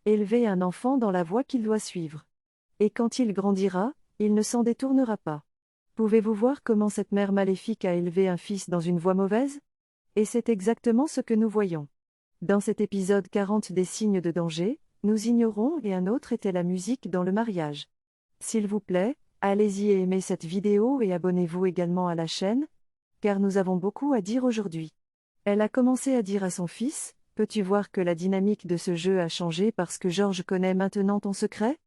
élever un enfant dans la voie qu'il doit suivre. Et quand il grandira, il ne s'en détournera pas. Pouvez-vous voir comment cette mère maléfique a élevé un fils dans une voie mauvaise? Et c'est exactement ce que nous voyons. Dans cet épisode 40 des signes de danger, nous ignorons et un autre était la musique dans le mariage. S'il vous plaît, allez-y et aimez cette vidéo et abonnez-vous également à la chaîne, car nous avons beaucoup à dire aujourd'hui. Elle a commencé à dire à son fils, « Peux-tu voir que la dynamique de ce jeu a changé parce que George connaît maintenant ton secret?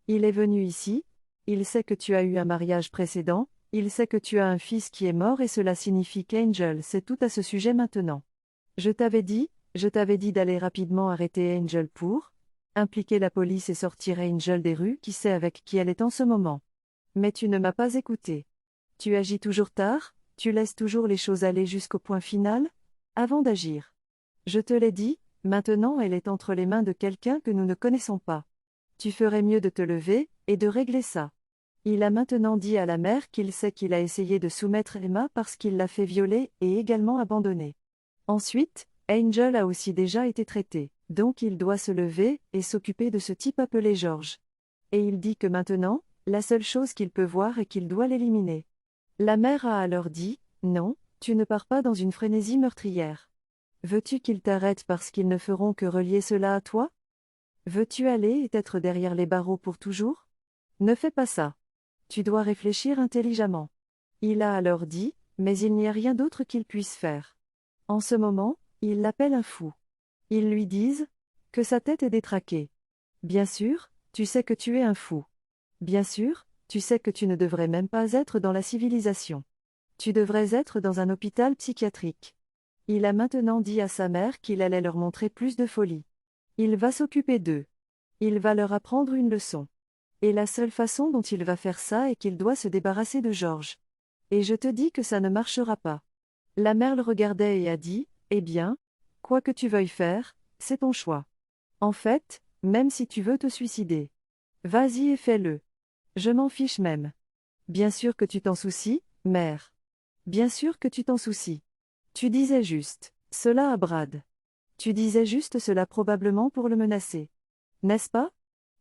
Il est venu ici, il sait que tu as eu un mariage précédent, il sait que tu as un fils qui est mort et cela signifie qu'Angel sait tout à ce sujet maintenant. Je t'avais dit d'aller rapidement arrêter Angel pour impliquer la police et sortir Angel des rues, qui sait avec qui elle est en ce moment. Mais tu ne m'as pas écouté. Tu agis toujours tard, tu laisses toujours les choses aller jusqu'au point final, avant d'agir. Je te l'ai dit, maintenant elle est entre les mains de quelqu'un que nous ne connaissons pas. Tu ferais mieux de te lever, et de régler ça. Il a maintenant dit à la mère qu'il sait qu'il a essayé de soumettre Emma parce qu'il l'a fait violer et également abandonner. Ensuite, Angel a aussi déjà été traité, donc il doit se lever et s'occuper de ce type appelé George. Et il dit que maintenant, la seule chose qu'il peut voir est qu'il doit l'éliminer. La mère a alors dit, « Non, tu ne pars pas dans une frénésie meurtrière. Veux-tu qu'ils t'arrêtent parce qu'ils ne feront que relier cela à toi? Veux-tu aller et être derrière les barreaux pour toujours? Ne fais pas ça. Tu dois réfléchir intelligemment. » Il a alors dit, « Mais il n'y a rien d'autre qu'il puisse faire. » En ce moment, ils l'appellent un fou. Ils lui disent que sa tête est détraquée. Bien sûr, tu sais que tu es un fou. Bien sûr, tu sais que tu ne devrais même pas être dans la civilisation. Tu devrais être dans un hôpital psychiatrique. Il a maintenant dit à sa mère qu'il allait leur montrer plus de folie. Il va s'occuper d'eux. Il va leur apprendre une leçon. Et la seule façon dont il va faire ça est qu'il doit se débarrasser de George. Et je te dis que ça ne marchera pas. La mère le regardait et a dit, « Eh bien, quoi que tu veuilles faire, c'est ton choix. En fait, même si tu veux te suicider. Vas-y et fais-le. Je m'en fiche même. Bien sûr que tu t'en soucies, mère. Bien sûr que tu t'en soucies. Tu disais juste cela à Brad. Tu disais juste cela probablement pour le menacer. N'est-ce pas? »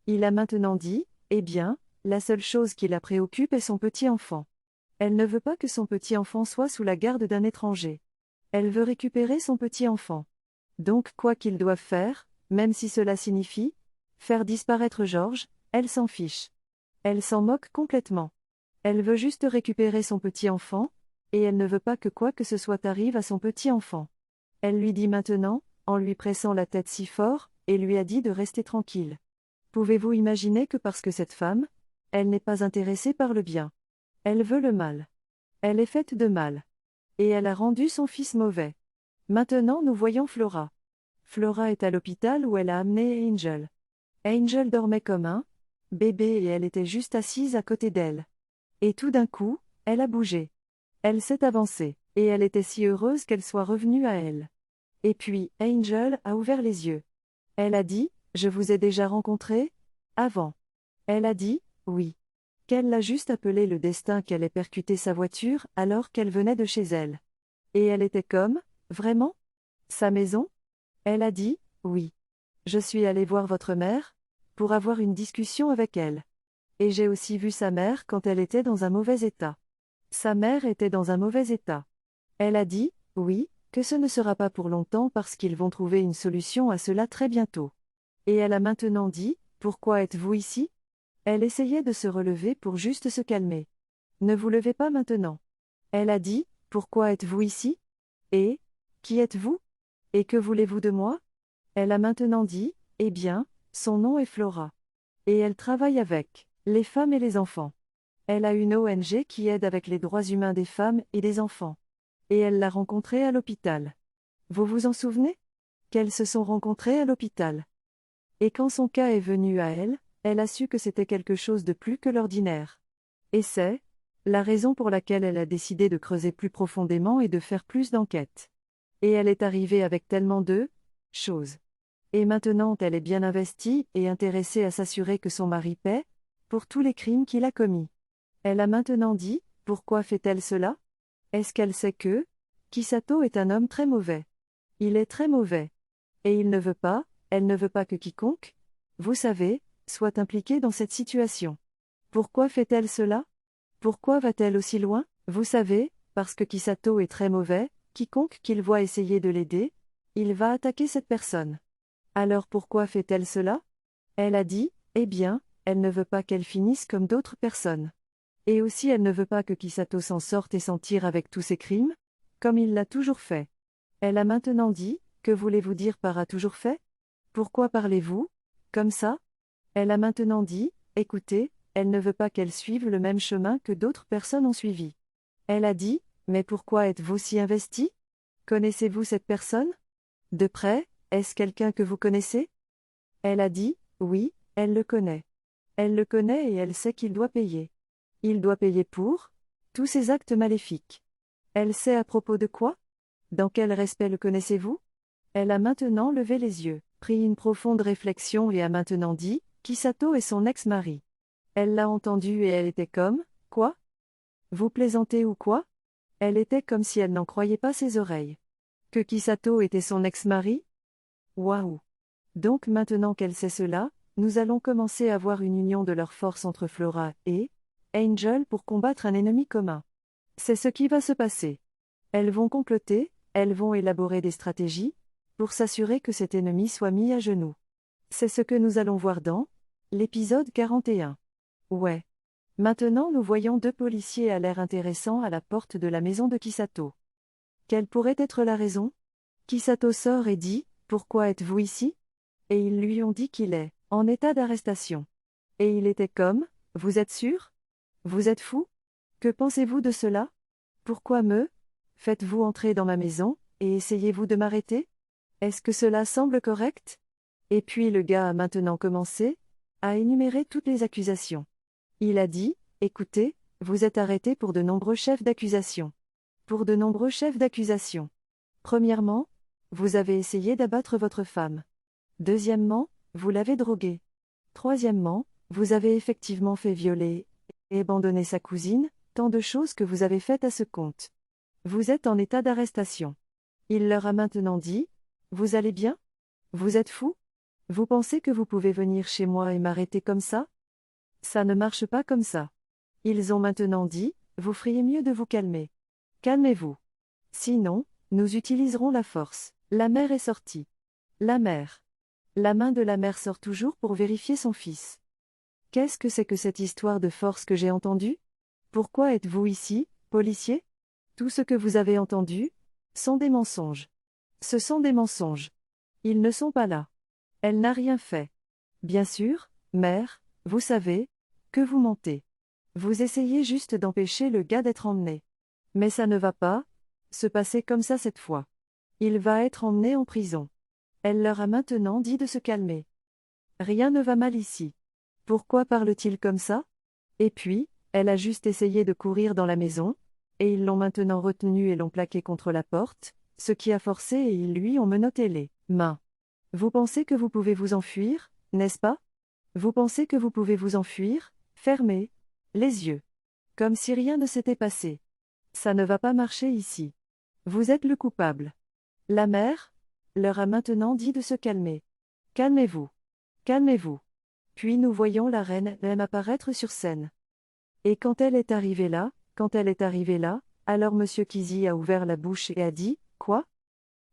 Il a maintenant dit, « Eh bien, la seule chose qui la préoccupe est son petit enfant. Elle ne veut pas que son petit enfant soit sous la garde d'un étranger. Elle veut récupérer son petit enfant. Donc quoi qu'ils doivent faire, même si cela signifie faire disparaître George, elle s'en fiche. Elle s'en moque complètement. Elle veut juste récupérer son petit enfant, et elle ne veut pas que quoi que ce soit arrive à son petit enfant. » Elle lui dit maintenant, en lui pressant la tête si fort, et lui a dit de rester tranquille. Pouvez-vous imaginer que parce que cette femme, elle n'est pas intéressée par le bien. Elle veut le mal. Elle est faite de mal. Et elle a rendu son fils mauvais. Maintenant nous voyons Flora. Flora est à l'hôpital où elle a amené Angel. Angel dormait comme un bébé et elle était juste assise à côté d'elle. Et tout d'un coup, elle a bougé. Elle s'est avancée, et elle était si heureuse qu'elle soit revenue à elle. Et puis, Angel a ouvert les yeux. Elle a dit, « Je vous ai déjà rencontré? Avant. » Elle a dit, « Oui. » Qu'elle l'a juste appelé le destin qu'elle ait percuté sa voiture alors qu'elle venait de chez elle. Et elle était comme, « Vraiment? Sa maison? » Elle a dit, « Oui. Je suis allée voir votre mère, pour avoir une discussion avec elle. Et j'ai aussi vu sa mère quand elle était dans un mauvais état. Sa mère était dans un mauvais état. Elle a dit, « Oui, que ce ne sera pas pour longtemps parce qu'ils vont trouver une solution à cela très bientôt. » Et elle a maintenant dit, « Pourquoi êtes-vous ici? » Elle essayait de se relever pour juste se calmer. « Ne vous levez pas maintenant. » Elle a dit, « Pourquoi êtes-vous ici? Et qui êtes-vous? Et que voulez-vous de moi? » Elle a maintenant dit, « Eh bien, son nom est Flora. Et elle travaille avec les femmes et les enfants. Elle a une ONG qui aide avec les droits humains des femmes et des enfants. Et elle l'a rencontrée à l'hôpital. Vous vous en souvenez? Qu'elles se sont rencontrées à l'hôpital. Et quand son cas est venu à elle, elle a su que c'était quelque chose de plus que l'ordinaire. Et c'est la raison pour laquelle elle a décidé de creuser plus profondément et de faire plus d'enquêtes. Et elle est arrivée avec tellement de choses. Et maintenant elle est bien investie et intéressée à s'assurer que son mari paie pour tous les crimes qu'il a commis. Elle a maintenant dit, pourquoi fait-elle cela? Est-ce qu'elle sait que Kisato est un homme très mauvais? Il est très mauvais. Et elle ne veut pas que quiconque vous savez, soit impliquée dans cette situation. Pourquoi fait-elle cela? Pourquoi va-t-elle aussi loin? Vous savez, parce que Kisato est très mauvais, quiconque qu'il voit essayer de l'aider, il va attaquer cette personne. Alors pourquoi fait-elle cela? Elle a dit, eh bien, elle ne veut pas qu'elle finisse comme d'autres personnes. Et aussi elle ne veut pas que Kisato s'en sorte et s'en tire avec tous ses crimes, comme il l'a toujours fait. Elle a maintenant dit, que voulez-vous dire par a toujours fait? Pourquoi parlez-vous comme ça? Elle a maintenant dit, écoutez, elle ne veut pas qu'elle suive le même chemin que d'autres personnes ont suivi. Elle a dit, mais pourquoi êtes-vous si investi? Connaissez-vous cette personne? De près, est-ce quelqu'un que vous connaissez? Elle a dit, oui, elle le connaît. Elle le connaît et elle sait qu'il doit payer. Il doit payer pour tous ses actes maléfiques. Elle sait à propos de quoi? Dans quel respect le connaissez-vous? Elle a maintenant levé les yeux, pris une profonde réflexion et a maintenant dit, Kisato est son ex-mari. Elle l'a entendu et elle était comme, quoi? Vous plaisantez ou quoi? Elle était comme si elle n'en croyait pas ses oreilles. Que Kisato était son ex-mari? Waouh! Donc maintenant qu'elle sait cela, nous allons commencer à voir une union de leurs forces entre Flora et Angel pour combattre un ennemi commun. C'est ce qui va se passer. Elles vont comploter, elles vont élaborer des stratégies, pour s'assurer que cet ennemi soit mis à genoux. C'est ce que nous allons voir dans l'épisode 41. Ouais. Maintenant nous voyons deux policiers à l'air intéressant à la porte de la maison de Kisato. Quelle pourrait être la raison? Kisato sort et dit, pourquoi êtes-vous ici? Et ils lui ont dit qu'il est en état d'arrestation. Et il était comme, vous êtes sûr? Vous êtes fou? Que pensez-vous de cela? Pourquoi me faites-vous entrer dans ma maison, et essayez-vous de m'arrêter? Est-ce que cela semble correct? Et puis le gars a maintenant commencé à énumérer toutes les accusations. Il a dit, écoutez, vous êtes arrêté pour de nombreux chefs d'accusation. Pour de nombreux chefs d'accusation. Premièrement, vous avez essayé d'abattre votre femme. Deuxièmement, vous l'avez droguée. Troisièmement, vous avez effectivement fait violer et abandonner sa cousine, tant de choses que vous avez faites à ce compte. Vous êtes en état d'arrestation. Il leur a maintenant dit, vous allez bien? Vous êtes fou? Vous pensez que vous pouvez venir chez moi et m'arrêter comme ça? Ça ne marche pas comme ça. Ils ont maintenant dit, vous feriez mieux de vous calmer. Calmez-vous. Sinon, nous utiliserons la force. La mère est sortie. La mère. La main de la mère sort toujours pour vérifier son fils. Qu'est-ce que c'est que cette histoire de force que j'ai entendue? Pourquoi êtes-vous ici, policier? Tout ce que vous avez entendu sont des mensonges. Ce sont des mensonges. Ils ne sont pas là. Elle n'a rien fait. Bien sûr, mère, vous savez que vous mentez. Vous essayez juste d'empêcher le gars d'être emmené. Mais ça ne va pas se passer comme ça cette fois. Il va être emmené en prison. Elle leur a maintenant dit de se calmer. Rien ne va mal ici. Pourquoi parle-t-il comme ça? Et puis, elle a juste essayé de courir dans la maison, et ils l'ont maintenant retenue et l'ont plaquée contre la porte, ce qui a forcé et ils lui ont menotté les mains. Vous pensez que vous pouvez vous enfuir, n'est-ce pas? Vous pensez que vous pouvez vous enfuir, fermez les yeux. Comme si rien ne s'était passé. Ça ne va pas marcher ici. Vous êtes le coupable. La mère leur a maintenant dit de se calmer. Calmez-vous. Calmez-vous. Puis nous voyons la reine même apparaître sur scène. Et quand elle est arrivée là, alors Monsieur Kizzy a ouvert la bouche et a dit, quoi?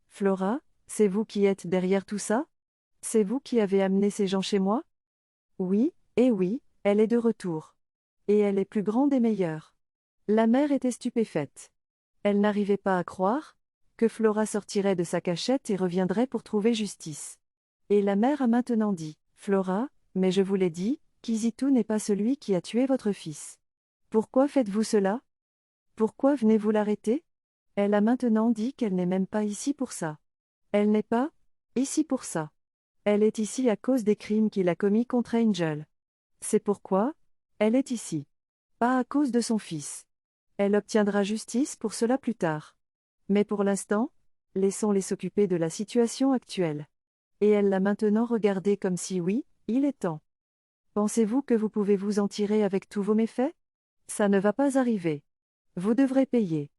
Flora, c'est vous qui êtes derrière tout ça? C'est vous qui avez amené ces gens chez moi? Oui, et oui, elle est de retour. Et elle est plus grande et meilleure. La mère était stupéfaite. Elle n'arrivait pas à croire que Flora sortirait de sa cachette et reviendrait pour trouver justice. Et la mère a maintenant dit, Flora, mais je vous l'ai dit, Kizitu n'est pas celui qui a tué votre fils. Pourquoi faites-vous cela? Pourquoi venez-vous l'arrêter? Elle a maintenant dit qu'elle n'est même pas ici pour ça. Elle n'est pas ici pour ça. Elle est ici à cause des crimes qu'il a commis contre Angel. C'est pourquoi elle est ici. Pas à cause de son fils. Elle obtiendra justice pour cela plus tard. Mais pour l'instant, laissons-les s'occuper de la situation actuelle. Et elle l'a maintenant regardé comme si oui, il est temps. Pensez-vous que vous pouvez vous en tirer avec tous vos méfaits? Ça ne va pas arriver. Vous devrez payer.